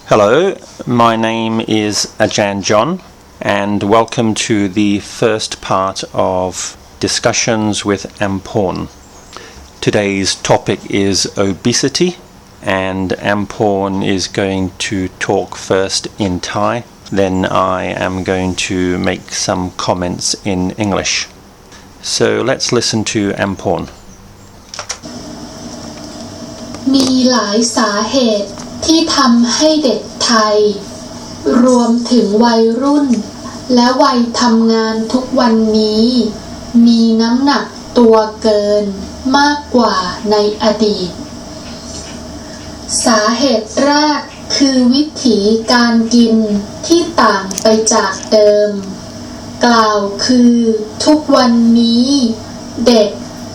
Hello, my name is Ajarn John, and welcome to the first part of Discussions with Ampon. Today's topic is obesity, and Ampon is going to talk first in Thai, then I am going to make some comments in English. So let's listen to Ampon. มีหลายสาเหตุที่ทำให้เด็กไทยรวมถึงวัยรุ่นและวัยทำงานทุกวันนี้มีน้ำหนักตัวเกินมากกว่าในอดีตสาเหตุแรกคือวิถีการกินที่ต่างไปจากเดิมกล่าวคือทุกวันนี้เด็ก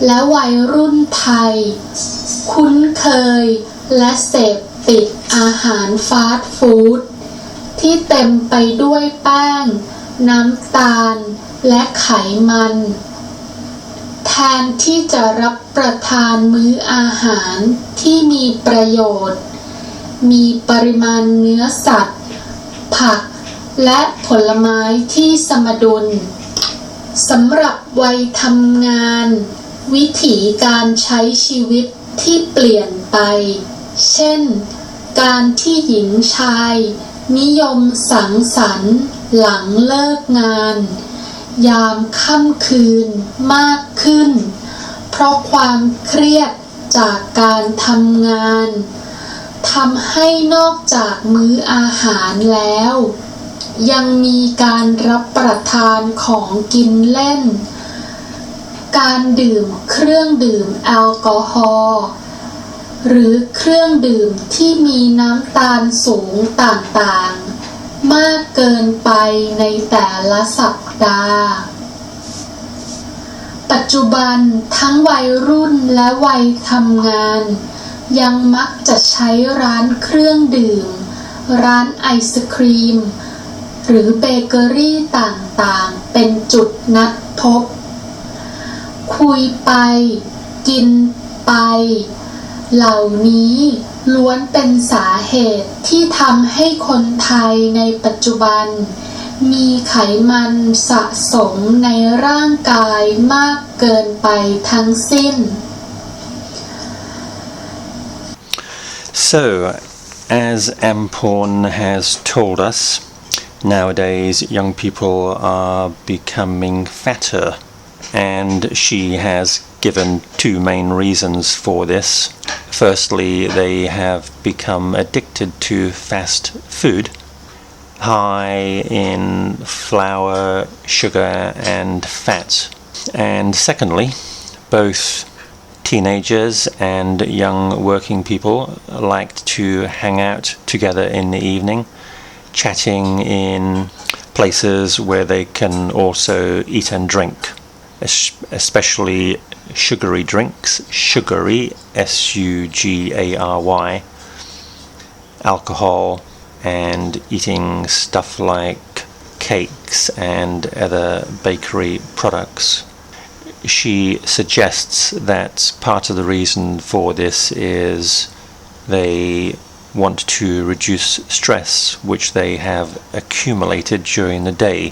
และวัยรุ่นไทยคุ้นเคยและเสพติดอาหารฟาสต์ฟู้ดที่เต็มไปด้วยแป้งน้ำตาลและไขมันแทนที่จะรับประทานมื้ออาหารที่มีประโยชน์มีปริมาณเนื้อสัตว์ผักและผลไม้ที่สมดุลสำหรับวัยทำงานวิถีการใช้ชีวิตที่เปลี่ยนไปเช่นการที่หญิงชายนิยมสังสรรค์หลังเลิกงานยามค่ำคืนมากขึ้นเพราะความเครียดจากการทำงานทำให้นอกจากมื้ออาหารแล้วยังมีการรับประทานของกินเล่นการดื่มเครื่องดื่มแอลกอฮอล์หรือเครื่องดื่มที่มีน้ำตาลสูงต่างๆมากเกินไปในแต่ละสัปดาห์ปัจจุบันทั้งวัยรุ่นและวัยทำงานยังมักจะใช้ร้านเครื่องดื่มร้านไอศครีมหรือเบเกอรี่ต่างๆเป็นจุดนัดพบคุยไปกินไปเหล่านี้ล้วนเป็นสาเหตุที่ทำให้คนไทยในปัจจุบันมีไขมันสะสมในร่างกายมากเกินไปทั้งสิ้น So, as Ampon has told us, nowadays young people are becoming fatter, and she has given two main reasons for this. Firstly, they have become addicted to fast food, high in flour, sugar and fat. And secondly, both teenagers and young working people like to hang out together in the evening, chatting in places where they can also eat and drink, especially sugary drinks, sugary, S-U-G-A-R-Y, alcohol, and eating stuff like cakes and other bakery products. She suggests that part of the reason for this is they want to reduce stress which they have accumulated during the day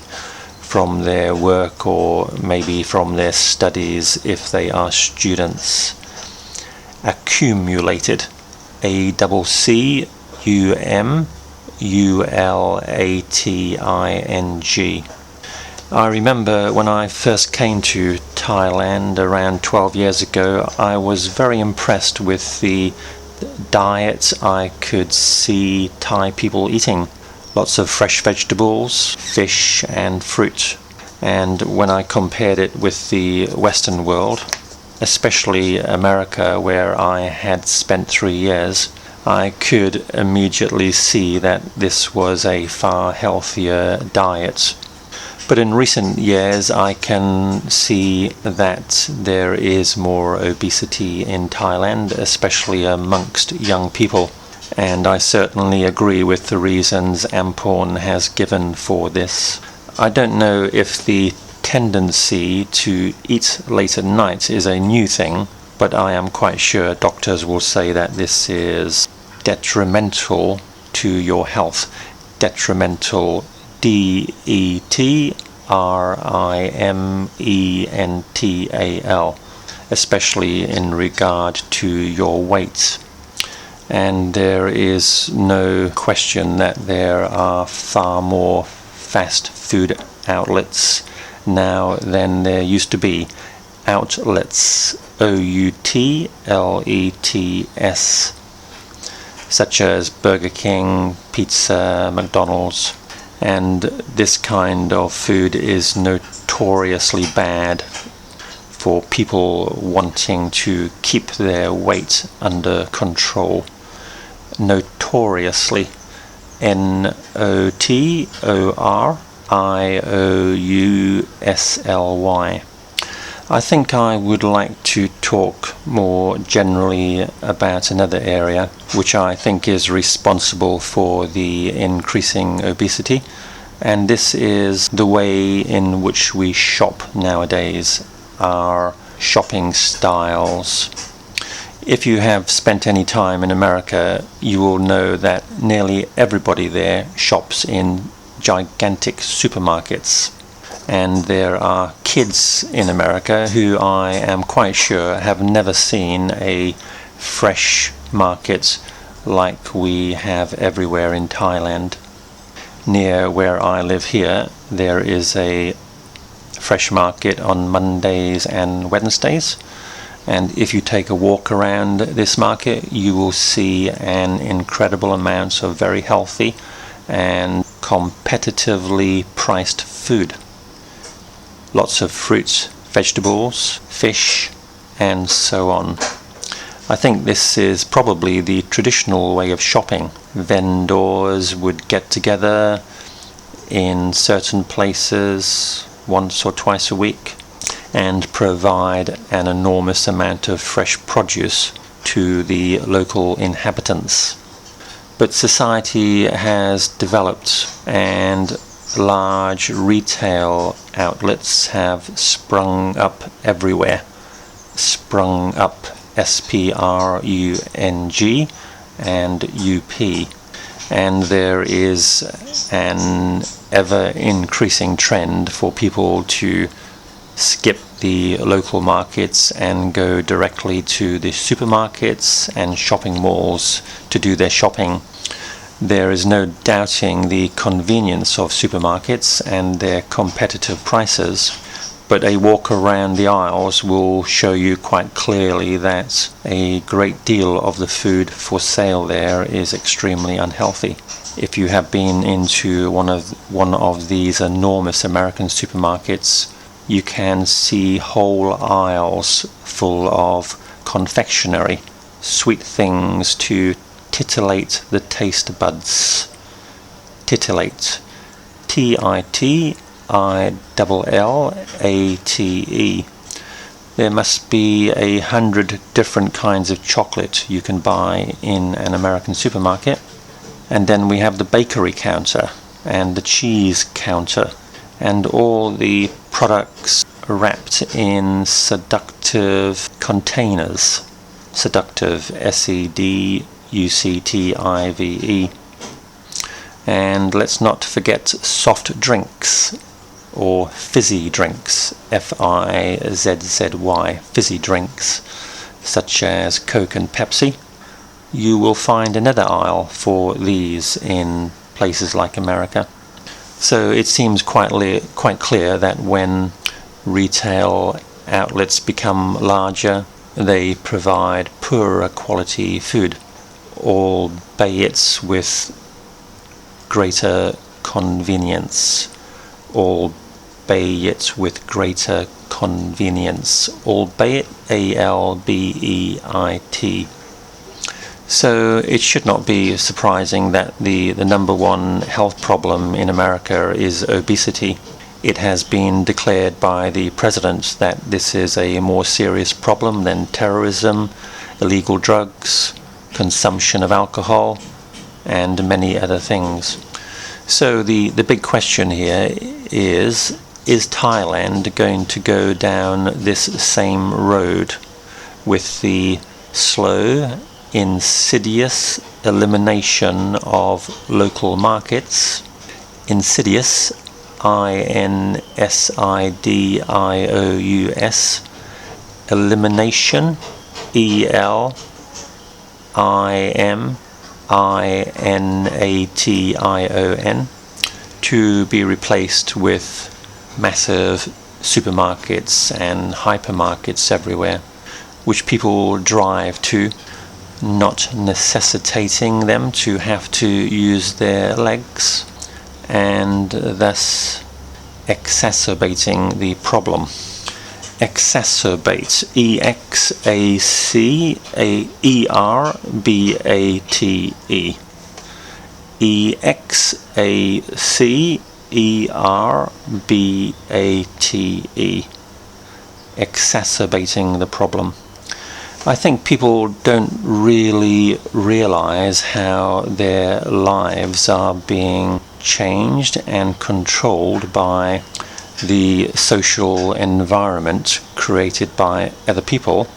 from their work or maybe from their studies if they are students. Accumulated, A-C-C-U-M-U-L-A-T-I-N-G. I remember when I first came to Thailand around 12 years ago, I was very impressed with the diet I could see Thai people eating. Lots of fresh vegetables, fish and fruit. And when I compared it with the Western world, especially America where I had spent 3 years, I could immediately see that this was a far healthier diet. But in recent years I can see that there is more obesity in Thailand, especially amongst young people. And I certainly agree with the reasons Ampon has given for this. I don't know if the tendency to eat late at night is a new thing, but I am quite sure doctors will say that this is detrimental to your health. Detrimental, DETRIMENTAL, especially in regard to your weight. And there is no question that there are far more fast food outlets now than there used to be. Outlets, OUTLETS, such as Burger King, pizza, McDonald's. And this kind of food is notoriously bad for people wanting to keep their weight under control. Notoriously, NOTORIOUSLY. I think I would like to talk more generally about another area which I think is responsible for the increasing obesity, and this is the way in which we shop nowadays, our shopping styles. If you have spent any time in America, you will know that nearly everybody there shops in gigantic supermarkets. And there are kids in America who I am quite sure have never seen a fresh market like we have everywhere in Thailand. Near where I live here, there is a fresh market on Mondays and Wednesdays. And if you take a walk around this market, you will see an incredible amount of very healthy and competitively priced food. Lots of fruits, vegetables, fish, and so on. I think this is probably the traditional way of shopping. Vendors would get together in certain places once or twice a week and provide an enormous amount of fresh produce to the local inhabitants. But society has developed, and large retail outlets have sprung up everywhere. Sprung up, SPRUNG and UP. And there is an ever-increasing trend for people to skip the local markets and go directly to the supermarkets and shopping malls to do their shopping. There is no doubting the convenience of supermarkets and their competitive prices, but a walk around the aisles will show you quite clearly that a great deal of the food for sale there is extremely unhealthy. If you have been into one of these enormous American supermarkets, you can see whole aisles full of confectionery, sweet things to titillate the taste buds. Titillate. TITILLATE. There must be 100 different kinds of chocolate you can buy in an American supermarket. And then we have the bakery counter and the cheese counter and all the products wrapped in seductive containers. Seductive, SEDUCTIVE. And let's not forget soft drinks, or fizzy drinks, FIZZY, fizzy drinks, such as Coke and Pepsi. You will find another aisle for these in places like America. So it seems quite clear that when retail outlets become larger, they provide poorer quality food, albeit with greater convenience. Albeit with greater convenience. Albeit, ALBEIT. So it should not be surprising that the number one health problem in America is obesity. It has been declared by the president that this is a more serious problem than terrorism, illegal drugs, consumption of alcohol, and many other things. So the big question here is Thailand going to go down this same road with the slow, insidious elimination of local markets. Insidious, INSIDIOUS, elimination, ELIMINATION, to be replaced with massive supermarkets and hypermarkets everywhere, which people drive to, not necessitating them to have to use their legs, and thus exacerbating the problem. Exacerbate, EXACERBATE, EXACERBATE, exacerbating the problem. I think people don't really realize how their lives are being changed and controlled by the social environment created by other people,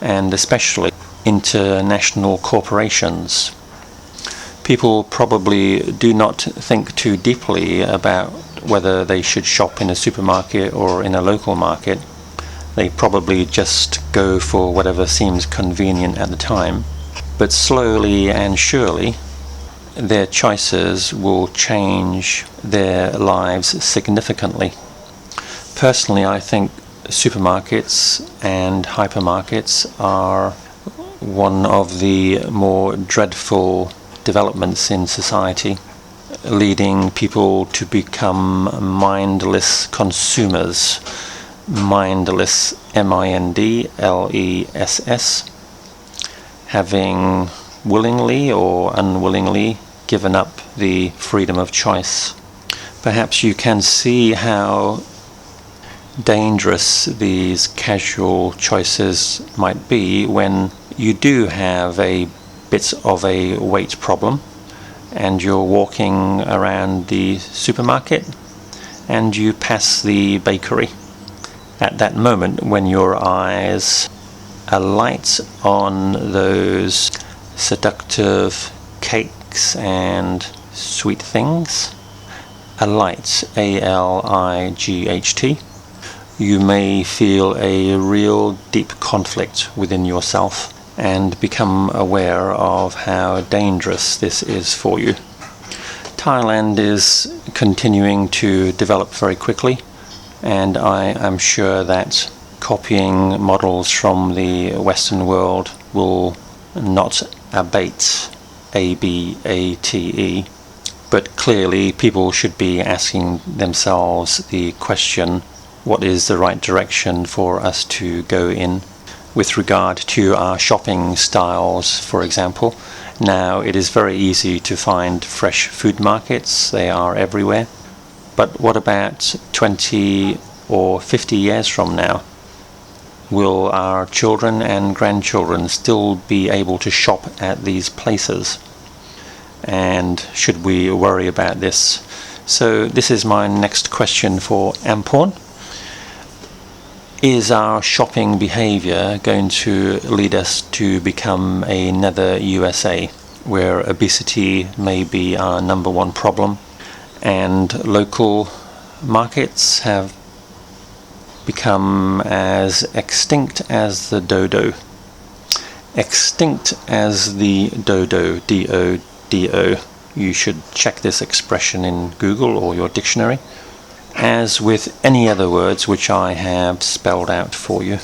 and especially international corporations. People probably do not think too deeply about whether they should shop in a supermarket or in a local market. They probably just go for whatever seems convenient at the time. But slowly and surely, their choices will change their lives significantly. Personally, I think supermarkets and hypermarkets are one of the more dreadful developments in society, leading people to become mindless consumers. Mindless, MINDLESS, having willingly or unwillingly given up the freedom of choice. Perhaps you can see how dangerous these casual choices might be when you do have a bit of a weight problem and you're walking around the supermarket and you pass the bakery. At that moment, when your eyes alight on those seductive cakes and sweet things, alight, ALIGHT, you may feel a real deep conflict within yourself and become aware of how dangerous this is for you. Thailand is continuing to develop very quickly, and I am sure that copying models from the Western world will not abate, ABATE, but clearly people should be asking themselves the question, what is the right direction for us to go in with regard to our shopping styles, for example. Now it is very easy to find fresh food markets, they are everywhere. But what about 20 or 50 years from now? Will our children and grandchildren still be able to shop at these places? And should we worry about this? So this is my next question for Ampon. Is our shopping behavior going to lead us to become another USA, where obesity may be our number one problem, and local markets have become as extinct as the dodo? Extinct as the dodo, D-O-D-O. You should check this expression in Google or your dictionary, as with any other words which I have spelled out for you.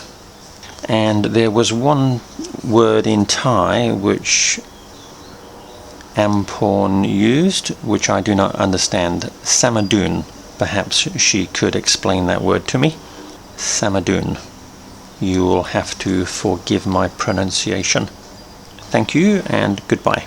And there was one word in Thai which Ampon used, which I do not understand. Samadun. Perhaps she could explain that word to me. Samadun. You will have to forgive my pronunciation. Thank you and goodbye.